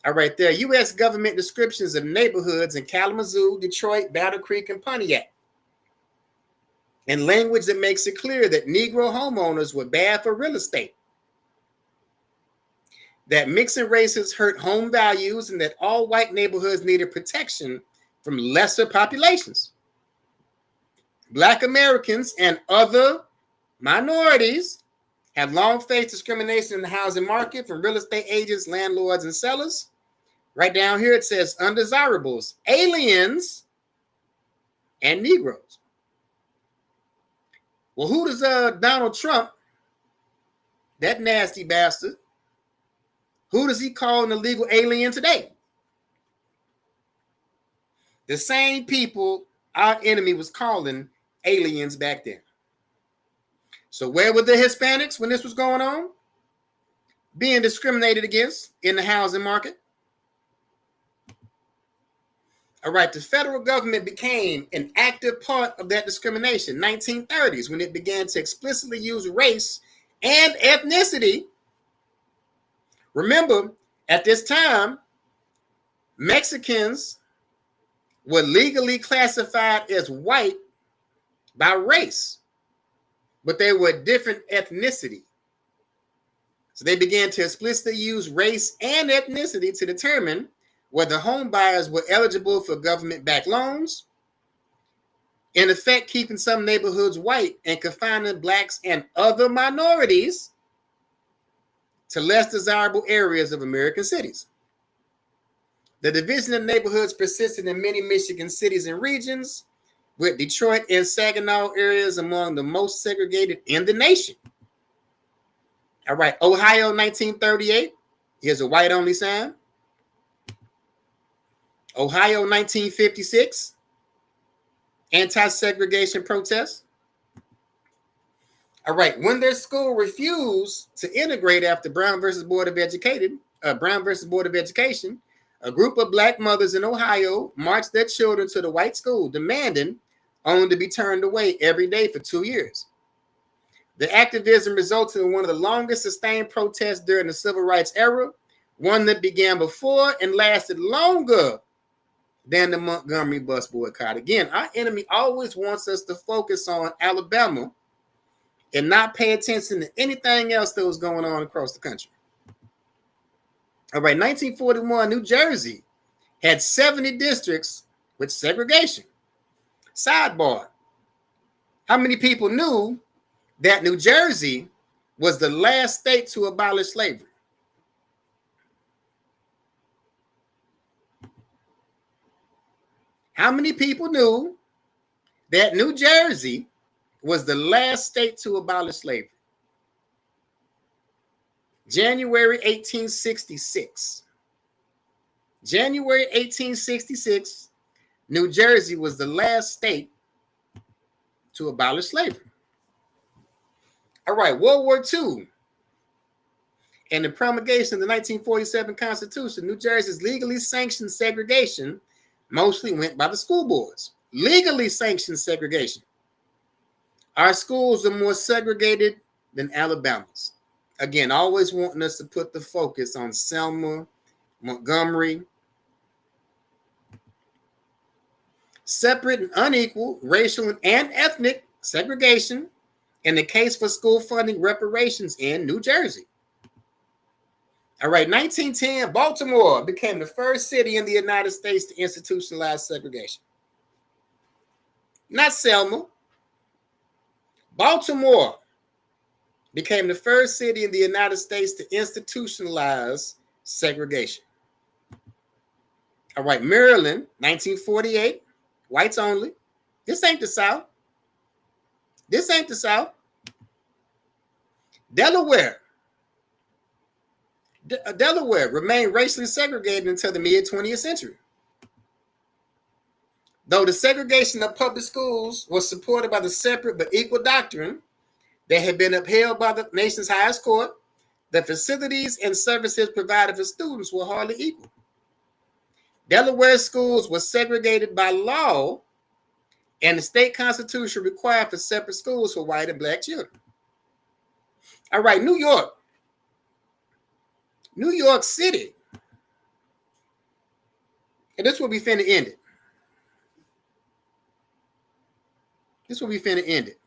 All right, there are U.S. government descriptions of neighborhoods in Kalamazoo, Detroit, Battle Creek, and Pontiac. And language that makes it clear that Negro homeowners were bad for real estate. That mixing races hurt home values and that all white neighborhoods needed protection from lesser populations. Black Americans and other minorities have long faced discrimination in the housing market from real estate agents, landlords, and sellers. Right down here it says undesirables, aliens, and Negroes. Well, who does Donald Trump, that nasty bastard, who does he call an illegal alien today? The same people our enemy was calling aliens back then. So where were the Hispanics when this was going on? Being discriminated against in the housing market. All right, the federal government became an active part of that discrimination, 1930s, when it began to explicitly use race and ethnicity. Remember, at this time, Mexicans were legally classified as white by race, but they were a different ethnicity. So they began to explicitly use race and ethnicity to determine whether home buyers were eligible for government-backed loans, in effect keeping some neighborhoods white and confining blacks and other minorities to less desirable areas of American cities. The division of neighborhoods persisted in many Michigan cities and regions, with Detroit and Saginaw areas among the most segregated in the nation. All right, Ohio, 1938. Here's a white-only sign. Ohio, 1956. Anti-segregation protest. All right, when their school refused to integrate after Brown versus Board of Education, a group of black mothers in Ohio marched their children to the white school, demanding only to be turned away every day for 2 years. The activism resulted in one of the longest sustained protests during the civil rights era, one that began before and lasted longer than the Montgomery bus boycott. Again, our enemy always wants us to focus on Alabama and not pay attention to anything else that was going on across the country. All right, 1941, New Jersey had 70 districts with segregation. Sidebar, how many people knew that New Jersey was the last state to abolish slavery? How many people knew that New Jersey was the last state to abolish slavery? January 1866. January 1866, New Jersey was the last state to abolish slavery. All right, World War II and the promulgation of the 1947 Constitution, New Jersey's legally sanctioned segregation mostly went by the school boards. Legally sanctioned segregation. Our schools are more segregated than Alabama's. Again, always wanting us to put the focus on Selma, Montgomery. Separate and unequal racial and ethnic segregation in the case for school funding reparations in New Jersey. All right, 1910, Baltimore became the first city in the United States to institutionalize segregation. Not Selma. Baltimore became the first city in the United States to institutionalize segregation. All right, Maryland, 1948, whites only. This ain't the South. This ain't the South. Delaware. Delaware remained racially segregated until the mid-20th century. Though the segregation of public schools was supported by the separate but equal doctrine that had been upheld by the nation's highest court, the facilities and services provided for students were hardly equal. Delaware schools were segregated by law, and the state constitution required for separate schools for white and black children. All right, New York. New York City. And this will be finna end it. This will be finna end it.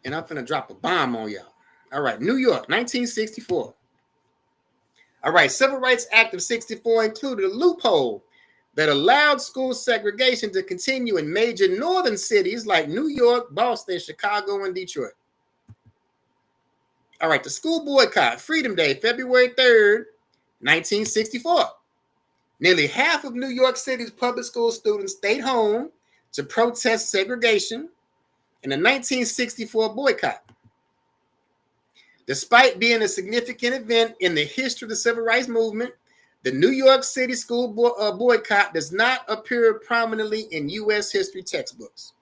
And I'm finna drop a bomb on y'all. All right, New York, 1964. All right, Civil Rights Act of 64 included a loophole that allowed school segregation to continue in major northern cities like New York, Boston, Chicago, and Detroit. All right, the school boycott, Freedom Day, February 3rd, 1964. Nearly half of New York City's public school students stayed home to protest segregation in the 1964 boycott. Despite being a significant event in the history of the civil rights movement, the New York City school boycott does not appear prominently in U.S. history textbooks.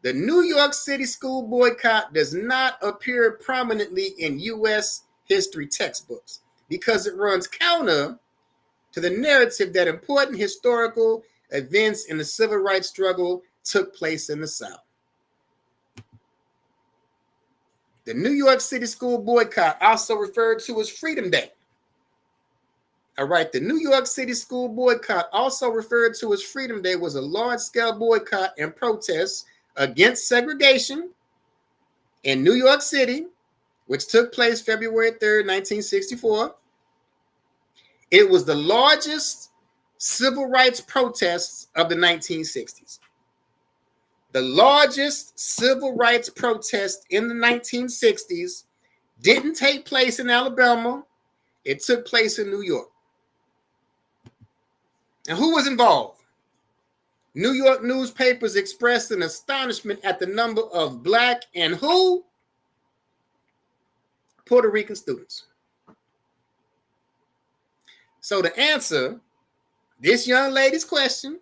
The New York City school boycott does not appear prominently in U.S. history textbooks because it runs counter to the narrative that important historical events in the civil rights struggle took place in the South. The New York City school boycott, also referred to as Freedom Day. All right, the New York City school boycott, also referred to as Freedom Day, was a large-scale boycott and protest against segregation in New York City, which took place February 3rd, 1964. It was the largest civil rights protests of the 1960s. The largest civil rights protest in the 1960s didn't take place in Alabama. It took place in New York. And who was involved? New York newspapers expressed an astonishment at the number of black and who? Puerto Rican students. So to answer this young lady's question,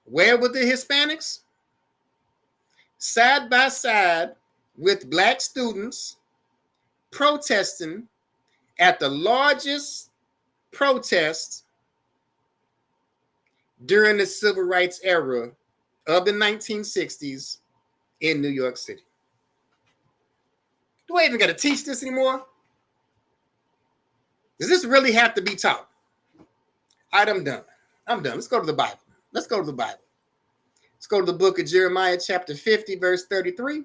where were the Hispanics? Side by side with black students protesting at the largest protest during the civil rights era of the 1960s in New York City. Do I even got to teach this anymore? Does this really have to be taught? All right, I'm done. Let's go to the Bible. Let's go to the book of Jeremiah, chapter 50, verse 33.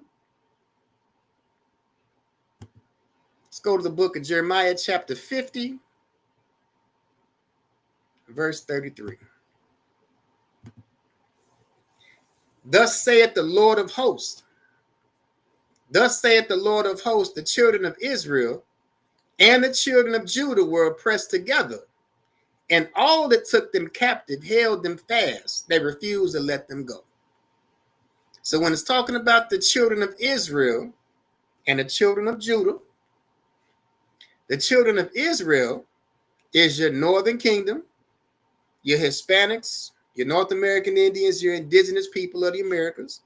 Let's go to the book of Jeremiah, chapter 50, verse 33. Thus saith the Lord of hosts. Thus saith the Lord of hosts, the children of Israel and the children of Judah were oppressed together, and all that took them captive held them fast. They refused to let them go. So when it's talking about the children of Israel and the children of Judah, the children of Israel is your northern kingdom, your Hispanics, your North American Indians, your indigenous people of the Americas.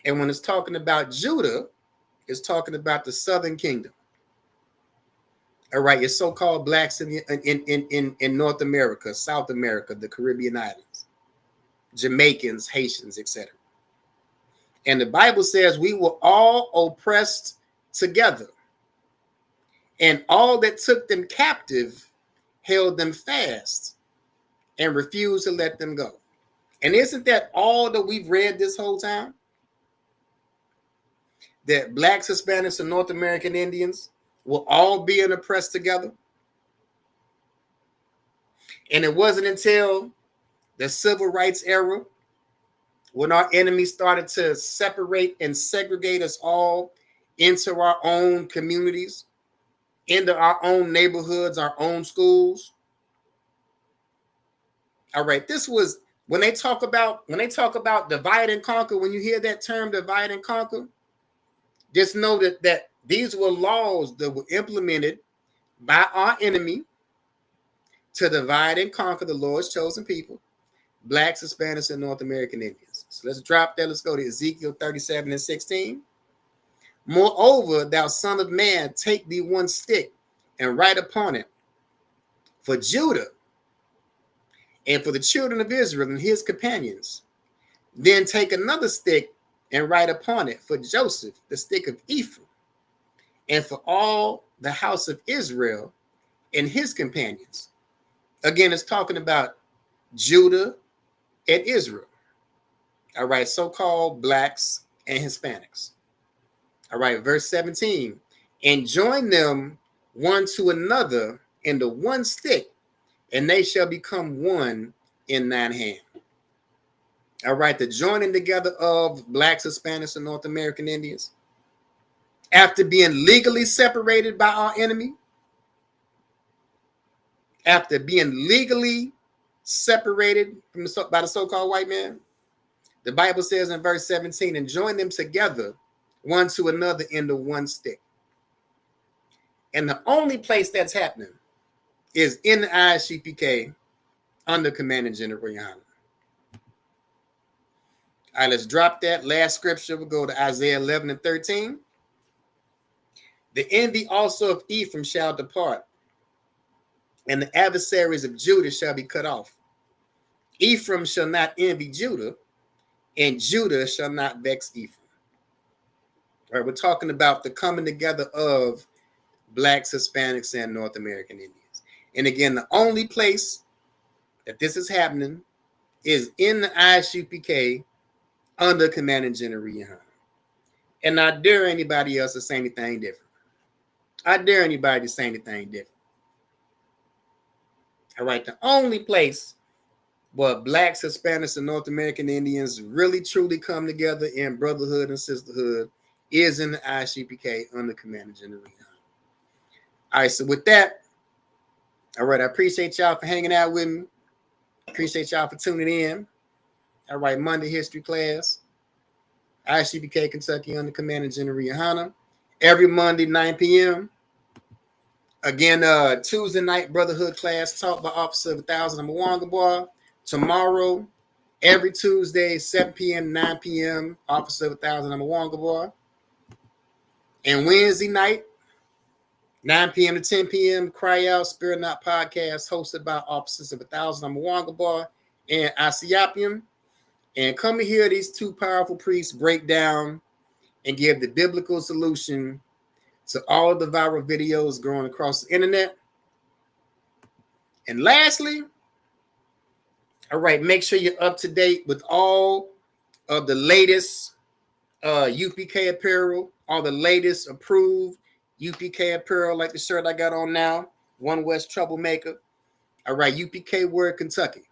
And when it's talking about Judah, it's talking about the southern kingdom. All right, your so-called blacks in North America, South America, the Caribbean islands, Jamaicans, Haitians, etc. And the Bible says we were all oppressed together, and all that took them captive held them fast and refused to let them go. And isn't that all that we've read this whole time? That blacks, Hispanics, and North American Indians will all be oppressed together. And it wasn't until the civil rights era when our enemies started to separate and segregate us all into our own communities, into our own neighborhoods, our own schools. All right, this was when they talk about divide and conquer. When you hear that term divide and conquer, just know that these were laws that were implemented by our enemy to divide and conquer the Lord's chosen people, blacks, Hispanics, and North American Indians. So let's drop that. Let's go to Ezekiel 37 and 16. Moreover, thou son of man, take thee one stick and write upon it for Judah and for the children of Israel and his companions. Then take another stick and write upon it for Joseph, the stick of Ephraim, and for all the house of Israel and his companions. Again, it's talking about Judah and Israel. All right, so-called blacks and Hispanics. All right, verse 17. And join them one to another into one stick, and they shall become one in thine hand. All right, the joining together of blacks, Hispanics, and North American Indians, after being legally separated by our enemy, after being legally separated by the so-called white man, the Bible says in verse 17, and join them together one to another into one stick. And the only place that's happening is in the ISUPK under Commanding General Rihanna. All right, let's drop that. Last scripture, we'll go to Isaiah 11 and 13. The envy also of Ephraim shall depart, and the adversaries of Judah shall be cut off. Ephraim shall not envy Judah, and Judah shall not vex Ephraim. All right, we're talking about the coming together of blacks, Hispanics, and North American Indians. And again, the only place that this is happening is in the ISUPK under Commanding General Rihanna. And I dare anybody else to say anything different. I dare anybody to say anything different. All right, the only place where blacks, Hispanics, and North American Indians really truly come together in brotherhood and sisterhood is in the ISUPK under Commanding General Rihanna. All right, so with that, all right, I appreciate y'all for hanging out with me. Appreciate y'all for tuning in. All right, Monday history class, ISUPK Kentucky under Commanding General Rihanna. every Monday, 9 p.m. Again, Tuesday night Brotherhood class taught by Officer of 1,000. I'm a Wonga Boy. Tomorrow, every Tuesday, 7 p.m., 9 p.m., Officer of 1,000. I'm a Wonga Boy. And Wednesday night, 9 p.m. to 10 p.m., Cry Out Spirit Not podcast hosted by Officers of 1,000. I'm a Wonga Boy and ISUPK. And come and hear these two powerful priests break down and give the biblical solution to all of the viral videos growing across the internet. And lastly, all right, make sure you're up to date with all of the latest UPK apparel, all the latest approved UPK apparel, like the shirt I got on now, One West Troublemaker. All right, UPK Word Kentucky,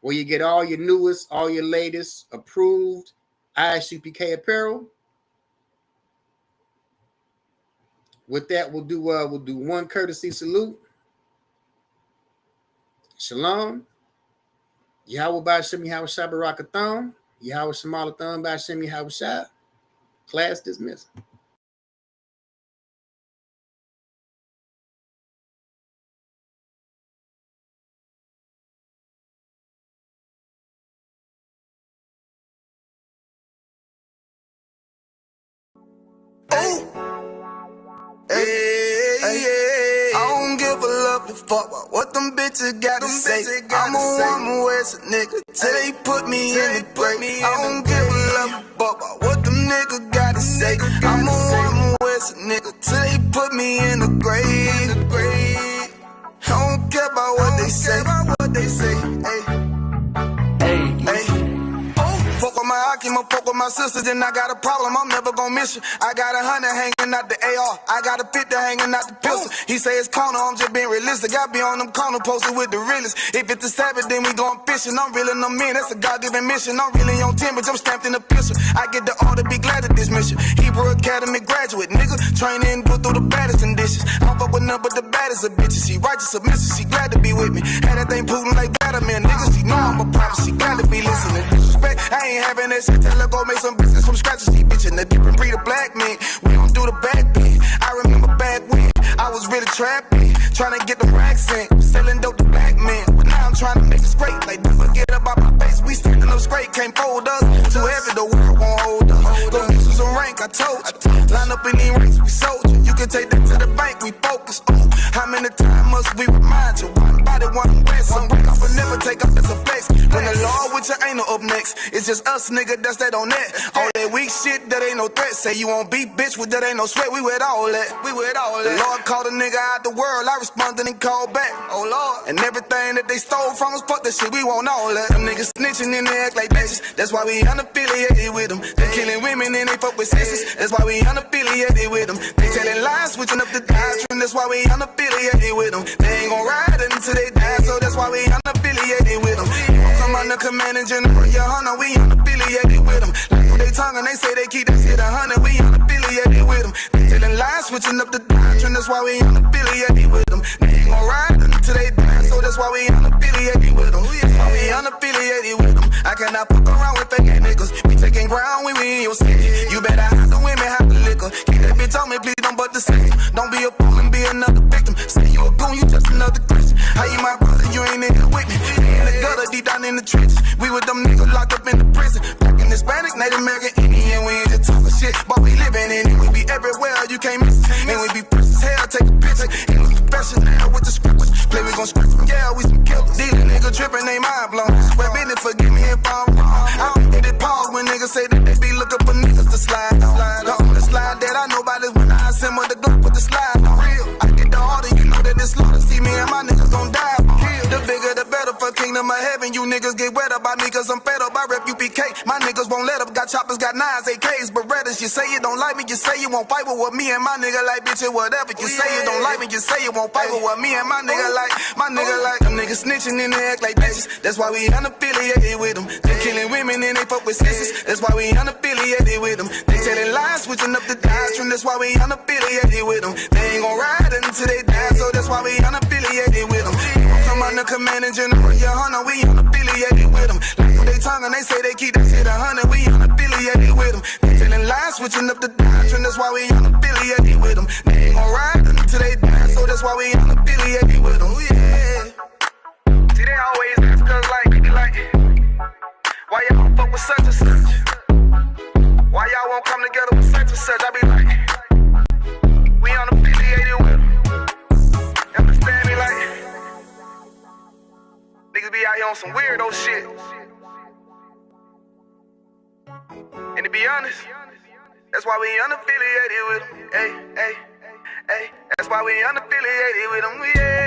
where you get all your newest, all your latest approved ISUPK apparel. With that, we'll do one courtesy salute. Shalom. Yahweh Ba'Shem Yahweh Shai Barakathon. Yahweh Shemalathon Ba'Shem Yahweh Shai. Class dismissed. Hey, I don't give a lovely fuck about what them bitches gotta say. I'm a woman West nigga till they put me in the grave. I don't give a lovely fuck about what them niggas gotta say. I'm a woman West nigga till they put me in the grave. I don't care about what they say. Hey. Fuck with my Akima, fuck with my sisters, then I got a problem, I'm never gonna miss you. I got 100 hanging out the AR, I got a 50 hanging out the pistol. He say it's corner, I'm just being realistic. I be on them corner posted with the realest. If it's the Sabbath, then we going fishing. I'm reeling them in, that's a God-given mission. I'm really on 10, but I'm stamped in the pistol. I get the order, be glad of this mission. Hebrew Academy graduate, nigga. Training, go through the baddest conditions. I don't fuck with none but the baddest of bitches. She righteous, submissive, she glad to be with me. Had that thing Putin like Vladimir, nigga. She know I'm a prophet, she glad to be listening. Disrespect, I ain't having that shit. Tell her go make some business from scratch. She bitchin' the different breed of black men. We don't do the back bend. I remember back when I was really trapping, trying to get the racks in, selling dope to black men. But now I'm trying to make it straight. Like don't forget about my face. We standing up straight, can't fold us. Too heavy, the world won't hold us. Go get you some rank, I told you. Line up in these ranks, we soldier. You can take that to the bank, we focus on how many times must we remind you? One body, one way. Some break off and never take up as a flex. When the law with your ain't no up next, it's just us, nigga, that's that on that. All that weak shit, that ain't no threat. Say you won't beat, bitch, with that ain't no sweat. We with all that. The Lord called a nigga out the world, I responded and called back. Oh Lord. And everything that they stole from us, fuck that shit, we want all that. Them niggas snitching and they act like bitches. That's why we unaffiliated with them. They killing women and they fuck with sisters. That's why we unaffiliated with them. They telling lies, switching up the doctrine. That's why we unaffiliated with them. They ain't gon' ride until they die, so that's why we unaffiliated with them. Come on the command and general, your hunter, we unaffiliated with them. Like they tongue and they say they keep that shit 100, we unaffiliated with them. They telling lies, switching up the doctrine. That's why we unaffiliated with them. They ain't gon' ride until they die, so that's why we unaffiliated with them. That's why we unaffiliated with them. I cannot fuck around with fake niggas. We taking ground when we in your city. You better hide the women, hide the liquor. Keep that bitch on me, please don't but the system. Don't be a fool and be another victim. Say you a goon, you just another Christian. How you my brother, you ain't in here with me. We in the gutter, deep down in the trenches. We with them niggas locked up in the prison. Black and Hispanic, Native American, Indian. We ain't just talking shit, but we living in it. We be everywhere, you can't miss it. And we be fresh as hell, take a picture. And we professional with the scriptures. Play, we gon' script them, yeah, we some killers. These niggas tripping, they mind blown. Swear business, forgive me if I'm wrong. I don't get it pause when niggas say that they be looking for niggas to slide on. The slide that I know about is when I assemble the group with the slide on. Real, I get the order, you know that it's slaughter. See me and my niggas gon' die. The bigger the better for kingdom of heaven. You niggas get wet up by me cause I'm fed up by rep UPK. My niggas won't let up, got choppers, got 9s, AKs, Berettas. You say you don't like me, you say you won't fight with what me and my nigga like, bitch, or whatever. You say you don't like me, you say you won't fight with what me and my nigga like. My nigga like, them niggas snitching and they act like bitches. That's why we unaffiliated with them. They killing women and they fuck with sisters. That's why we unaffiliated with them. They telling lies, switching up the doctrine. That's why we unaffiliated with them. They ain't gon' ride until they die, so that's why we unaffiliated with them. Come on the command and general, your hunter, we unaffiliated with them. Like they tongue and they say they keep that shit 100, we unaffiliated with them. They telling lies, switching up the doctrine. That's why we unaffiliated. That's why we unaffiliated with them, yeah. See, they always ask us like, why y'all don't fuck with such and such? Why y'all won't come together with such and such? I be like, we unaffiliated with them. Understand me, like, niggas be out here on some weirdo shit. And to be honest, that's why we unaffiliated with them. Hey, hey, hey, that's why we unaffiliated with them, yeah.